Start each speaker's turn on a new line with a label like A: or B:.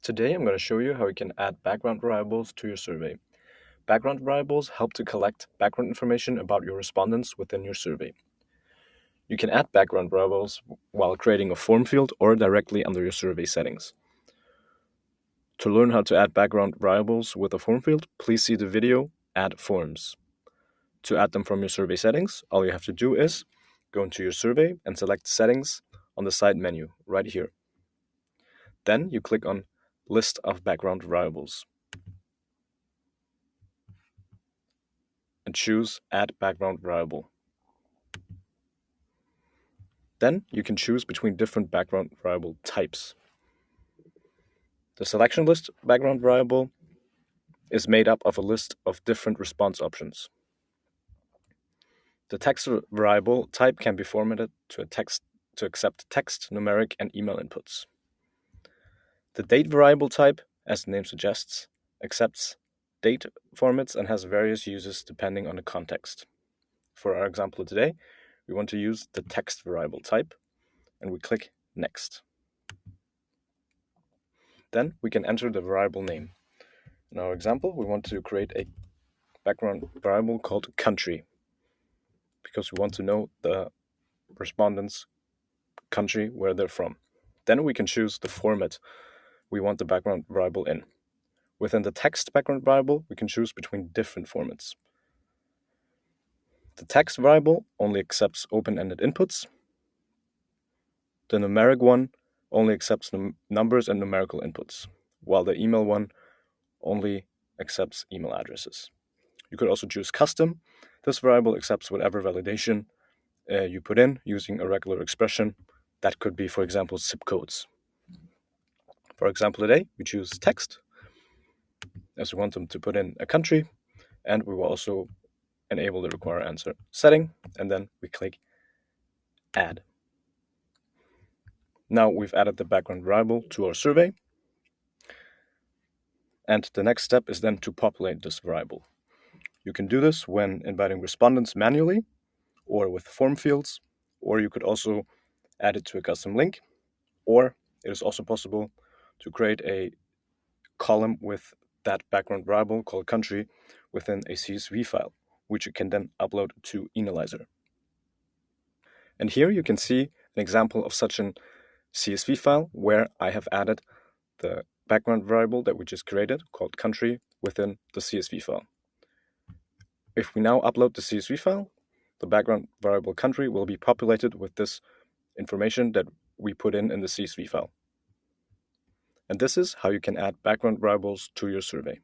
A: Today I'm going to show you how you can add background variables to your survey. Background variables help to collect background information about your respondents within your survey. You can add background variables while creating a form field or directly under your survey settings. To learn how to add background variables with a form field, please see the video Add Forms. To add them from your survey settings, all you have to do is go into your survey and select Settings on the side menu right here. Then you click on List of Background Variables and choose Add Background Variable. Then you can choose between different background variable types. The selection list background variable is made up of a list of different response options. The text variable type can be formatted to accept text, numeric, and email inputs. The date variable type, as the name suggests, accepts date formats and has various uses depending on the context. For our example today, we want to use the text variable type, and we click Next. Then we can enter the variable name. In our example, we want to create a background variable called country because we want to know the respondent's country where they're from. Then we can choose the format we want the background variable in. Within the text background variable, we can choose between different formats. The text variable only accepts open-ended inputs. The numeric one only accepts numbers and numerical inputs, while the email one only accepts email addresses. You could also choose custom. This variable accepts whatever validation you put in using a regular expression. That could be, for example, zip codes. For example, today we choose text as we want them to put in a country, and we will also enable the require answer setting, and then we click Add. Now we've added the background variable to our survey, and the next step is then to populate this variable. You can do this when inviting respondents manually or with form fields, or you could also add it to a custom link, or it is also possible to create a column with that background variable called country within a CSV file, which you can then upload to Enalyzer. And here you can see an example of such an CSV file where I have added the background variable that we just created called country within the CSV file. If we now upload the CSV file, the background variable country will be populated with this information that we put in the CSV file. And this is how you can add background variables to your survey.